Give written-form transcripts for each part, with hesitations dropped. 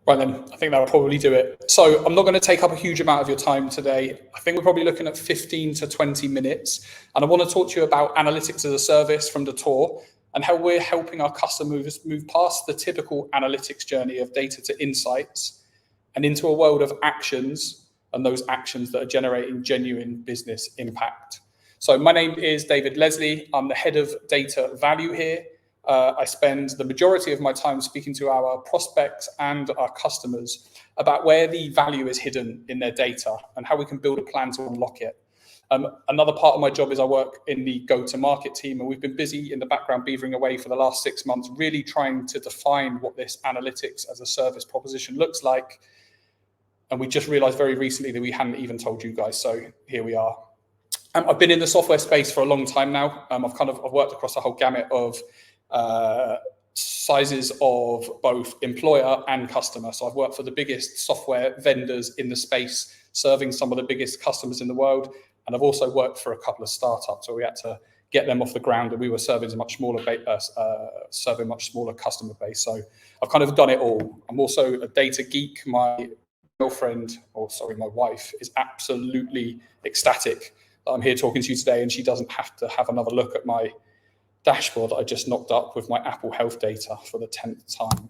Right then, I think that'll probably do it. So I'm not going to take up a huge amount of your time today. I think we're probably looking at 15 to 20 minutes. And I want to talk to you about analytics as a service from Datore and how we're helping our customers move past the typical analytics journey of data to insights and into a world of actions, and those actions that are generating genuine business impact. So my name is David Leslie. I'm the head of data value here. I spend the majority of my time speaking to our prospects and our customers about where the value is hidden in their data and how we can build a plan to unlock it. Another part of my job is I work in the go-to-market team, and we've been busy in the background beavering away for the last 6 months, really trying to define what this analytics as a service proposition looks like. And we just realized very recently that we hadn't even told you guys. So here we are. I've been in the software space for a long time now. I've worked across a whole gamut of sizes of both employer and customer. So I've worked for the biggest software vendors in the space, serving some of the biggest customers in the world. And I've also worked for a couple of startups where we had to get them off the ground, and we were serving a much smaller customer base. So I've kind of done it all. I'm also a data geek. My wife is absolutely ecstatic that I'm here talking to you today, and she doesn't have to have another look at my dashboard that I just knocked up with my Apple Health data for the 10th time.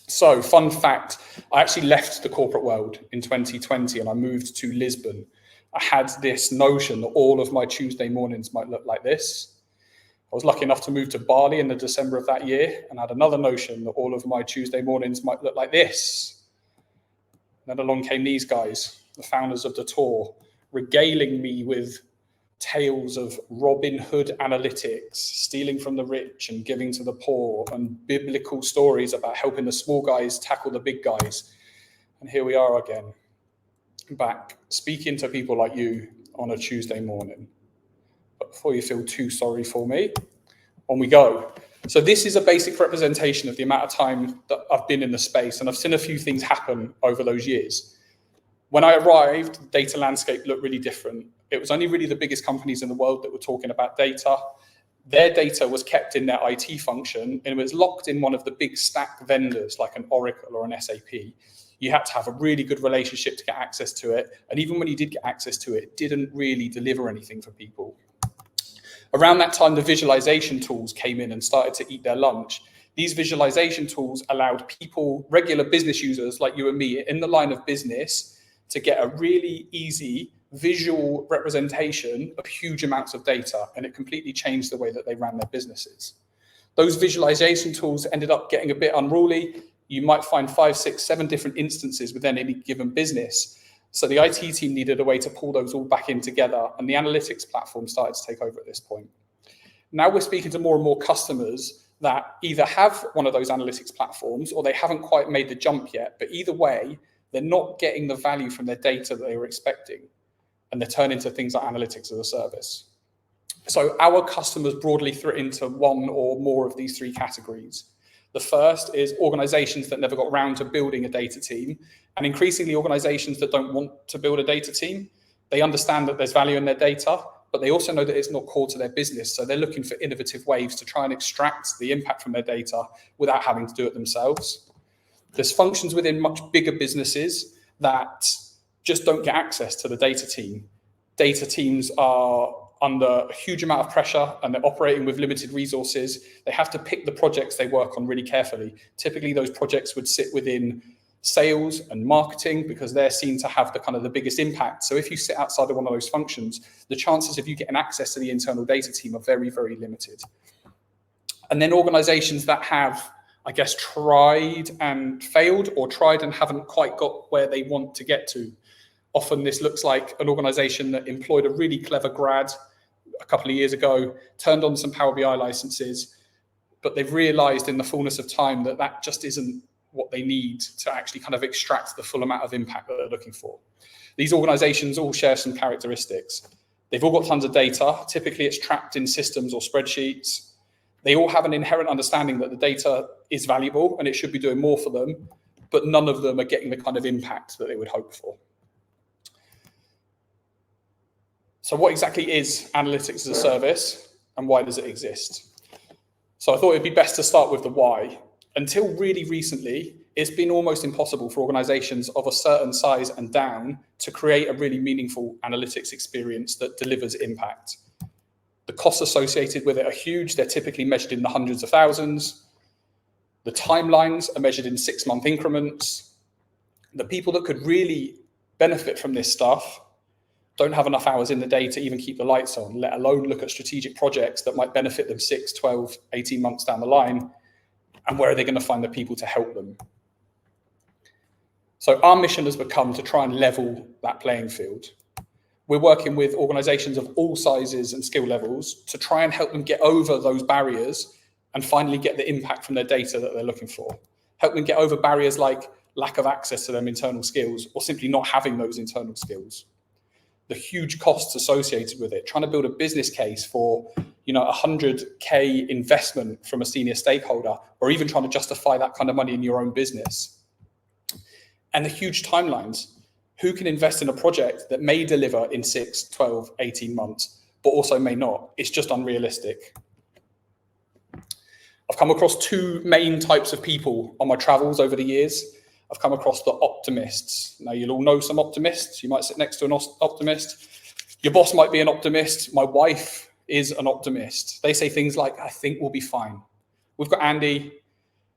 So, fun fact, I actually left the corporate world in 2020 and I moved to Lisbon. I had this notion that all of my Tuesday mornings might look like this. I was lucky enough to move to Bali in the December of that year, and I had another notion that all of my Tuesday mornings might look like this. And then along came these guys, the founders of Datore, regaling me with tales of Robin Hood analytics, stealing from the rich and giving to the poor, and biblical stories about helping the small guys tackle the big guys. And here we are again, back speaking to people like you on a Tuesday morning. But before you feel too sorry for me, on we go. So this is a basic representation of the amount of time that I've been in the space, and I've seen a few things happen over those years. When I arrived, the data landscape looked really different. It was only really the biggest companies in the world that were talking about data. Their data was kept in their IT function, and it was locked in one of the big stack vendors like an Oracle or an SAP. You had to have a really good relationship to get access to it. And even when you did get access to it, it didn't really deliver anything for people. Around that time, the visualization tools came in and started to eat their lunch. These visualization tools allowed people, regular business users like you and me in the line of business, to get a really easy visual representation of huge amounts of data, and it completely changed the way that they ran their businesses. Those visualization tools ended up getting a bit unruly. You might find 5, 6, 7 different instances within any given business. So the IT team needed a way to pull those all back in together, and the analytics platform started to take over at this point. Now we're speaking to more and more customers that either have one of those analytics platforms or they haven't quite made the jump yet, but either way, they're not getting the value from their data that they were expecting, and they're turning to things like analytics as a service. So our customers broadly fit into one or more of these 3 categories. The first is organizations that never got around to building a data team, and increasingly organizations that don't want to build a data team. They understand that there's value in their data, but they also know that it's not core to their business. So they're looking for innovative ways to try and extract the impact from their data without having to do it themselves. There's functions within much bigger businesses that just don't get access to the data team. Data teams are under a huge amount of pressure and they're operating with limited resources. They have to pick the projects they work on really carefully. Typically, those projects would sit within sales and marketing because they're seen to have the biggest impact. So if you sit outside of one of those functions, the chances of you getting access to the internal data team are very, very limited. And then organizations that have, tried and failed, or tried and haven't quite got where they want to get to. Often this looks like an organization that employed a really clever grad a couple of years ago, turned on some Power BI licenses, but they've realized in the fullness of time that that just isn't what they need to actually extract the full amount of impact that they're looking for. These organizations all share some characteristics. They've all got tons of data. Typically it's trapped in systems or spreadsheets. They all have an inherent understanding that the data is valuable and it should be doing more for them, but none of them are getting the kind of impact that they would hope for. So what exactly is analytics as a service, and why does it exist? So I thought it'd be best to start with the why. Until really recently, it's been almost impossible for organizations of a certain size and down to create a really meaningful analytics experience that delivers impact. The costs associated with it are huge. They're typically measured in the hundreds of thousands. The timelines are measured in 6-month increments. The people that could really benefit from this stuff don't have enough hours in the day to even keep the lights on, let alone look at strategic projects that might benefit them 6, 12, 18 months down the line. And where are they going to find the people to help them? So our mission has become to try and level that playing field. We're working with organizations of all sizes and skill levels to try and help them get over those barriers and finally get the impact from their data that they're looking for. Help them get over barriers like lack of access to them internal skills or simply not having those internal skills. The huge costs associated with it, trying to build a business case for, $100K investment from a senior stakeholder, or even trying to justify that kind of money in your own business. And the huge timelines. Who can invest in a project that may deliver in 6, 12, 18 months, but also may not? It's just unrealistic. I've come across two main types of people on my travels over the years. I've come across the optimists. Now, you'll all know some optimists. You might sit next to an optimist. Your boss might be an optimist. My wife is an optimist. They say things like, I think we'll be fine. We've got Andy.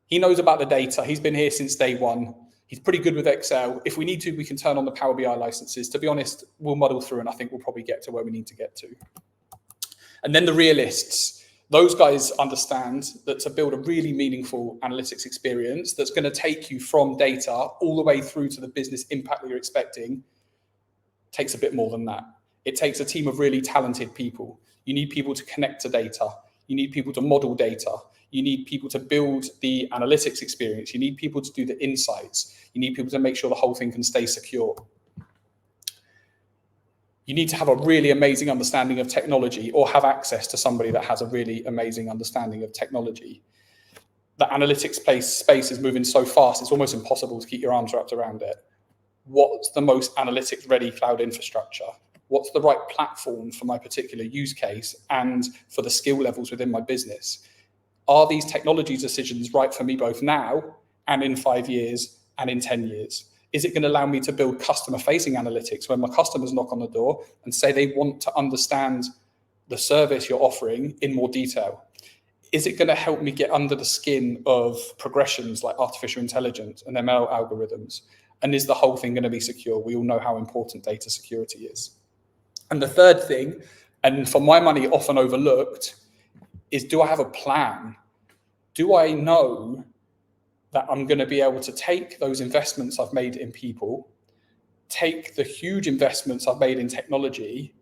He knows about the data. He's been here since day one. He's pretty good with Excel. If we need to, we can turn on the Power BI licenses. To be honest, we'll muddle through and I think we'll probably get to where we need to get to. And then the realists. Those guys understand that to build a really meaningful analytics experience that's going to take you from data all the way through to the business impact that you're expecting takes a bit more than that. It takes a team of really talented people. You need people to connect to data. You need people to model data. You need people to build the analytics experience. You need people to do the insights. You need people to make sure the whole thing can stay secure. You need to have a really amazing understanding of technology or have access to somebody that has a really amazing understanding of technology. The analytics space is moving so fast, it's almost impossible to keep your arms wrapped around it. What's the most analytics-ready cloud infrastructure? What's the right platform for my particular use case and for the skill levels within my business? Are these technology decisions right for me both now and in 5 years and in 10 years? Is it going to allow me to build customer-facing analytics when my customers knock on the door and say they want to understand the service you're offering in more detail? Is it going to help me get under the skin of progressions like artificial intelligence and ML algorithms? And is the whole thing going to be secure? We all know how important data security is. And the third thing, and for my money often overlooked, is do I have a plan? Do I know that I'm going to be able to take those investments I've made in people, take the huge investments I've made in technology,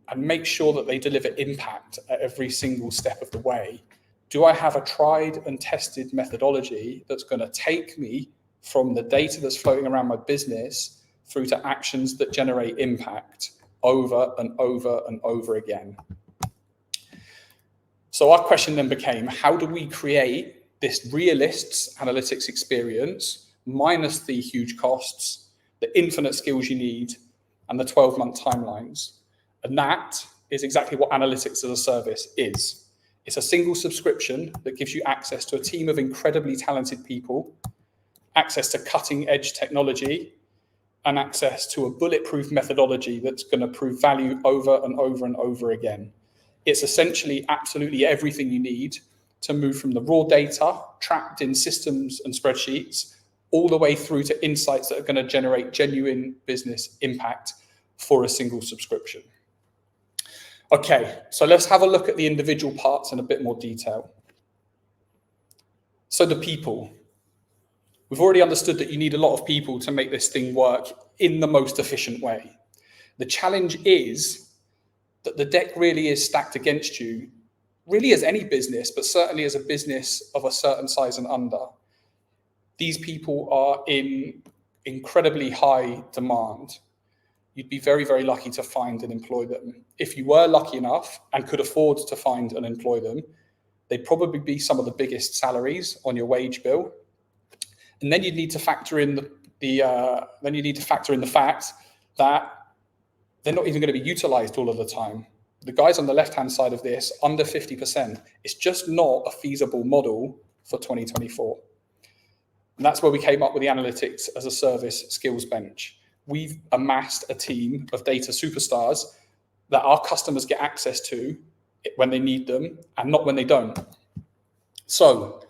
and make sure that they deliver impact at every single step of the way? Do I have a tried and tested methodology that's going to take me from the data that's floating around my business through to actions that generate impact over and over and over again? So our question then became, how do we create this realists analytics experience minus the huge costs, the infinite skills you need, and the 12-month timelines? And that is exactly what analytics as a service is. It's a single subscription that gives you access to a team of incredibly talented people, access to cutting-edge technology, and access to a bulletproof methodology that's going to prove value over and over and over again. It's essentially absolutely everything you need to move from the raw data trapped in systems and spreadsheets all the way through to insights that are going to generate genuine business impact for a single subscription. Okay, so let's have a look at the individual parts in a bit more detail. So the people. We've already understood that you need a lot of people to make this thing work in the most efficient way. The challenge is that the deck really is stacked against you, really as any business, but certainly as a business of a certain size and under. These people are in incredibly high demand. You'd be very, very lucky to find and employ them. If you were lucky enough and could afford to find and employ them, they'd probably be some of the biggest salaries on your wage bill. And then you'd need to factor in the fact that they're not even going to be utilized all of the time. The guys on the left-hand side of this, under 50%, it's just not a feasible model for 2024. And that's where we came up with the analytics as a service skills bench. We've amassed a team of data superstars that our customers get access to when they need them and not when they don't. So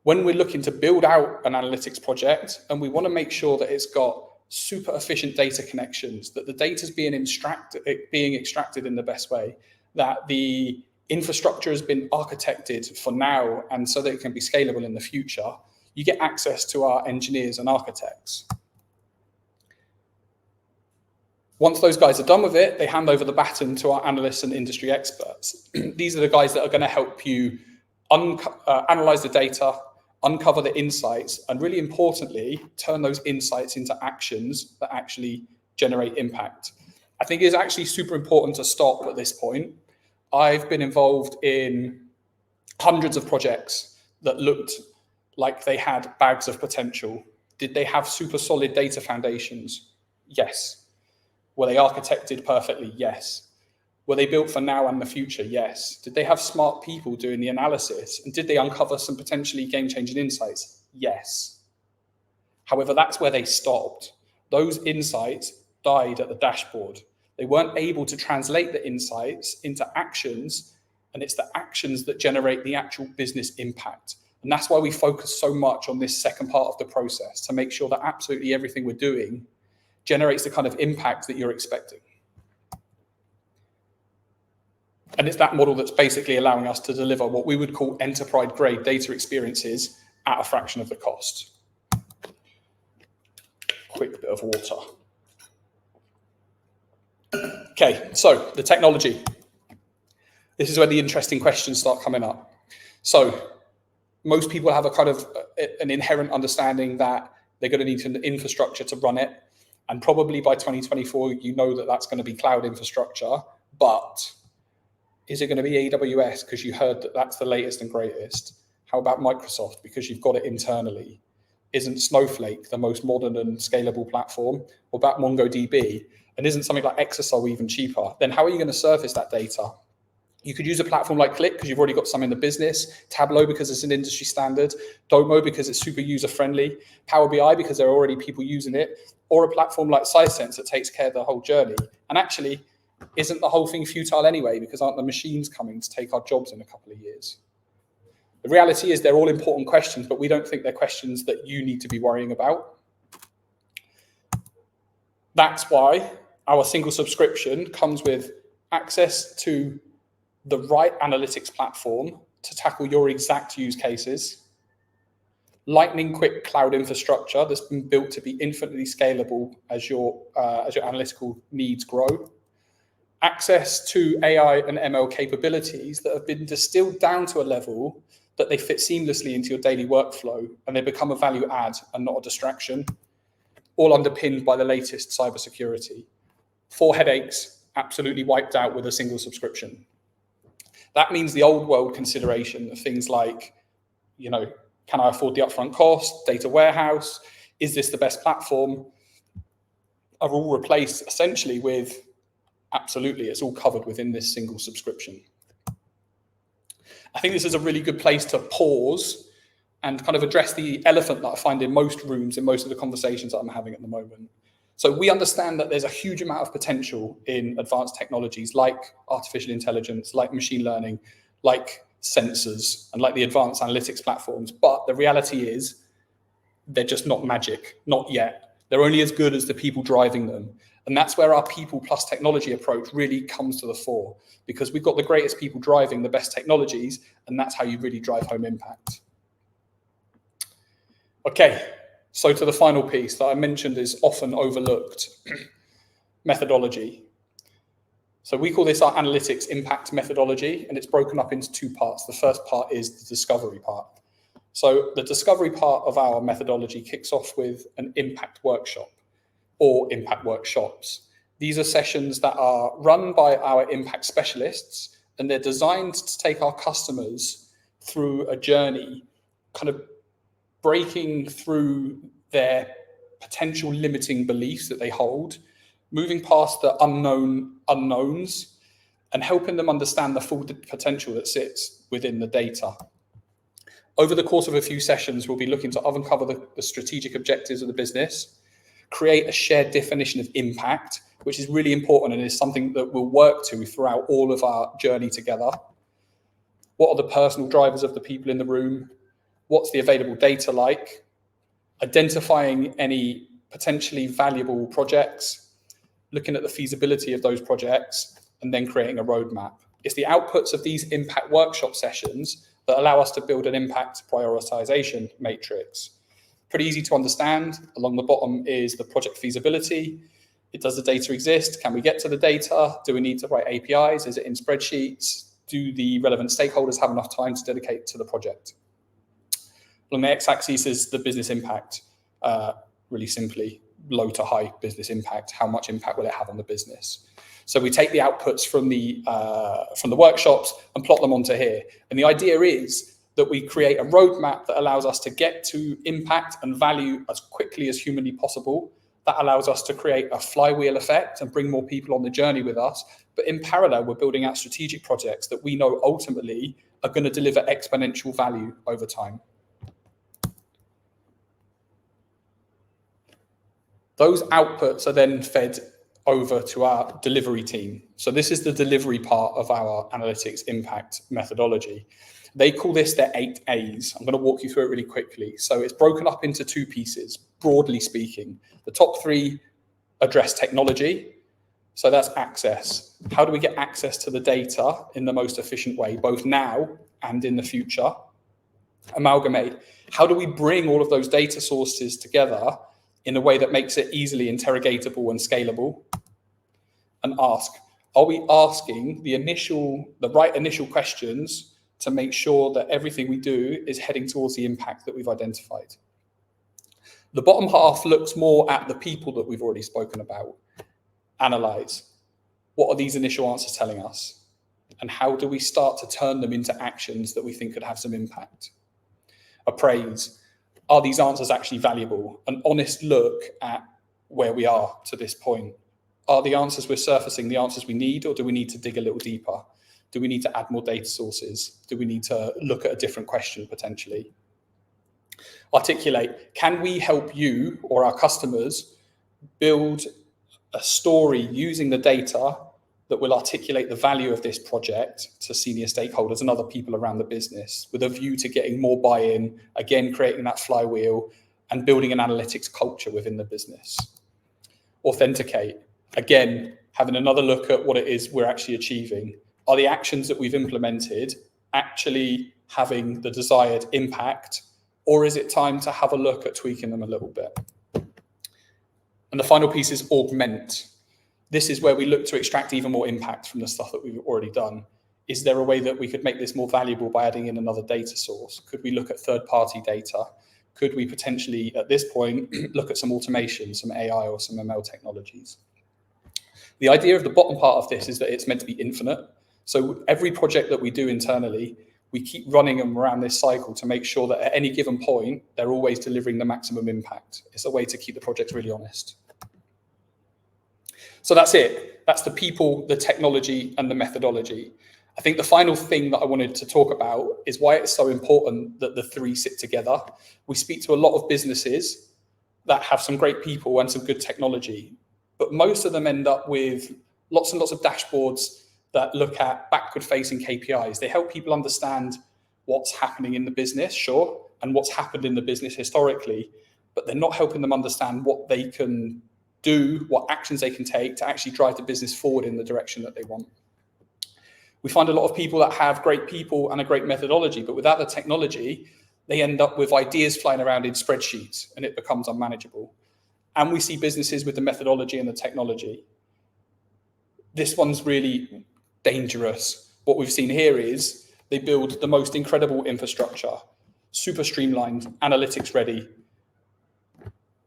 when we're looking to build out an analytics project and we want to make sure that it's got super efficient data connections, that the data is being extracted in the best way, that the infrastructure has been architected for now and so that it can be scalable in the future, you get access to our engineers and architects. Once those guys are done with it, they hand over the baton to our analysts and industry experts. These are the guys that are going to help you analyze the data, uncover the insights, and really importantly, turn those insights into actions that actually generate impact. I think it's actually super important to stop at this point. I've been involved in hundreds of projects that looked like they had bags of potential. Did they have super solid data foundations? Yes. Were they architected perfectly? Yes. Were they built for now and the future? Yes. Did they have smart people doing the analysis? And did they uncover some potentially game-changing insights? Yes. However, that's where they stopped. Those insights died at the dashboard. They weren't able to translate the insights into actions, and it's the actions that generate the actual business impact. And that's why we focus so much on this second part of the process, to make sure that absolutely everything we're doing generates the kind of impact that you're expecting. And it's that model that's basically allowing us to deliver what we would call enterprise-grade data experiences at a fraction of the cost. Quick bit of water. Okay, so the technology. This is where the interesting questions start coming up. So most people have a kind of an inherent understanding that they're going to need an infrastructure to run it. And probably by 2024, you know that that's going to be cloud infrastructure. But is it going to be AWS because you heard that that's the latest and greatest? How about Microsoft because you've got it internally? Isn't Snowflake the most modern and scalable platform? Or about MongoDB? And isn't something like Exasol even cheaper? Then how are you going to surface that data? You could use a platform like Qlik because you've already got some in the business, Tableau because it's an industry standard, Domo because it's super user-friendly, Power BI because there are already people using it, or a platform like Sisense that takes care of the whole journey. And actually, isn't the whole thing futile anyway because aren't the machines coming to take our jobs in a couple of years? The reality is they're all important questions, but we don't think they're questions that you need to be worrying about. That's why our single subscription comes with access to the right analytics platform to tackle your exact use cases, lightning quick cloud infrastructure that's been built to be infinitely scalable as your analytical needs grow, access to AI and ML capabilities that have been distilled down to a level that they fit seamlessly into your daily workflow and they become a value add and not a distraction, all underpinned by the latest cybersecurity. 4 headaches absolutely wiped out with a single subscription. That means the old world consideration of things like, can I afford the upfront cost, data warehouse, is this the best platform, are all replaced essentially with absolutely, it's all covered within this single subscription. I think this is a really good place to pause and kind of address the elephant that I find in most rooms, in most of the conversations that I'm having at the moment. So we understand that there's a huge amount of potential in advanced technologies like artificial intelligence, like machine learning, like sensors, and like the advanced analytics platforms. But the reality is they're just not magic, not yet. They're only as good as the people driving them. And that's where our people plus technology approach really comes to the fore, because we've got the greatest people driving the best technologies, and that's how you really drive home impact. Okay. So to the final piece that I mentioned is often overlooked, methodology. So we call this our analytics impact methodology, and it's broken up into 2 parts. The first part is the discovery part. So the discovery part of our methodology kicks off with an impact workshop or impact workshops. These are sessions that are run by our impact specialists, and they're designed to take our customers through a journey, kind of breaking through their potential limiting beliefs that they hold, moving past the unknowns, and helping them understand the full potential that sits within the data. Over the course of a few sessions, we'll be looking to uncover the strategic objectives of the business, create a shared definition of impact, which is really important and is something that we'll work to throughout all of our journey together. What are the personal drivers of the people in the room? What's the available data like? Identifying any potentially valuable projects, looking at the feasibility of those projects, and then creating a roadmap. It's the outputs of these impact workshop sessions that allow us to build an impact prioritization matrix. Pretty easy to understand. Along the bottom is the project feasibility. Does the data exist? Can we get to the data? Do we need to write APIs? Is it in spreadsheets? Do the relevant stakeholders have enough time to dedicate to the project? Along the x-axis is the business impact. Really simply, low to high business impact. How much impact will it have on the business? So we take the outputs from the workshops and plot them onto here. And the idea is that we create a roadmap that allows us to get to impact and value as quickly as humanly possible. That allows us to create a flywheel effect and bring more people on the journey with us. But in parallel, we're building out strategic projects that we know ultimately are going to deliver exponential value over time. Those outputs are then fed over to our delivery team. So this is the delivery part of our analytics impact methodology. They call this their 8 A's. I'm going to walk you through it really quickly. So it's broken up into 2 pieces, broadly speaking. The top 3 address technology. So that's access. How do we get access to the data in the most efficient way, both now and in the future? Amalgamate. How do we bring all of those data sources together in a way that makes it easily interrogatable and scalable? And ask, are we asking the right initial questions to make sure that everything we do is heading towards the impact that we've identified? The bottom half looks more at the people that we've already spoken about. Analyze. What are these initial answers telling us? And how do we start to turn them into actions that we think could have some impact? Appraise. Are these answers actually valuable? An honest look at where we are to this point. Are the answers we're surfacing the answers we need, or do we need to dig a little deeper? Do we need to add more data sources? Do we need to look at a different question potentially? Articulate. Can we help you or our customers build a story using the data that will articulate the value of this project to senior stakeholders and other people around the business, with a view to getting more buy-in, again, creating that flywheel and building an analytics culture within the business? Authenticate. Again, having another look at what it is we're actually achieving. Are the actions that we've implemented actually having the desired impact, or is it time to have a look at tweaking them a little bit? And the final piece is augment. This is where we look to extract even more impact from the stuff that we've already done. Is there a way that we could make this more valuable by adding in another data source? Could we look at third-party data? Could we potentially, at this point, look at some automation, some AI or some ML technologies? The idea of the bottom part of this is that it's meant to be infinite. So every project that we do internally, we keep running them around this cycle to make sure that at any given point, they're always delivering the maximum impact. It's a way to keep the projects really honest. So that's it. That's the people, the technology, and the methodology. I think the final thing that I wanted to talk about is why it's so important that the 3 sit together. We speak to a lot of businesses that have some great people and some good technology, but most of them end up with lots and lots of dashboards that look at backward-facing KPIs. They help people understand what's happening in the business, sure, and what's happened in the business historically, but they're not helping them understand what they can do, what actions they can take to actually drive the business forward in the direction that they want. We find a lot of people that have great people and a great methodology, but without the technology, they end up with ideas flying around in spreadsheets and it becomes unmanageable. And we see businesses with the methodology and the technology. This one's really dangerous. What we've seen here is they build the most incredible infrastructure, super streamlined, analytics ready,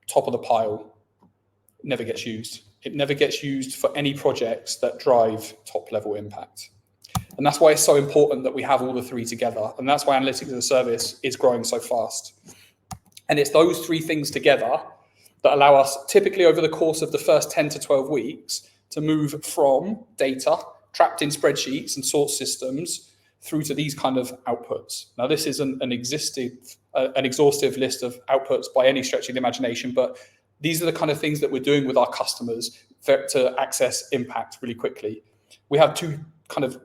top of the pile, never gets used. It never gets used for any projects that drive top level impact. And that's why it's so important that we have all the 3 together. And that's why analytics as a service is growing so fast. And it's those 3 things together that allow us, typically over the course of the first 10 to 12 weeks, to move from data trapped in spreadsheets and source systems through to these kind of outputs. Now, this isn't an exhaustive list of outputs by any stretch of the imagination, but these are the kind of things that we're doing with our customers to access impact really quickly. We have two kind of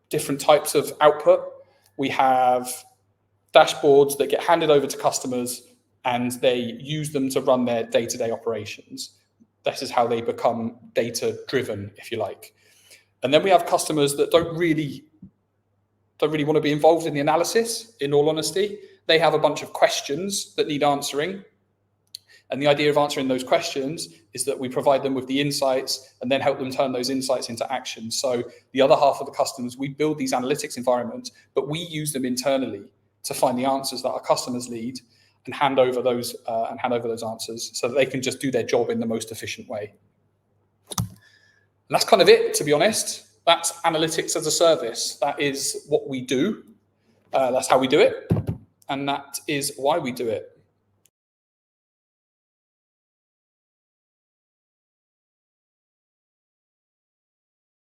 different types of output. We have dashboards that get handed over to customers and they use them to run their day-to-day operations. This is how they become data-driven, if you like. And then we have customers that don't really want to be involved in the analysis, in all honesty. They have a bunch of questions that need answering. And the idea of answering those questions is that we provide them with the insights and then help them turn those insights into action. So the other half of the customers, we build these analytics environments, but we use them internally to find the answers that our customers need and hand over those answers so that they can just do their job in the most efficient way. And that's kind of it, to be honest. That's analytics as a service. That is what we do. That's how we do it. And that is why we do it.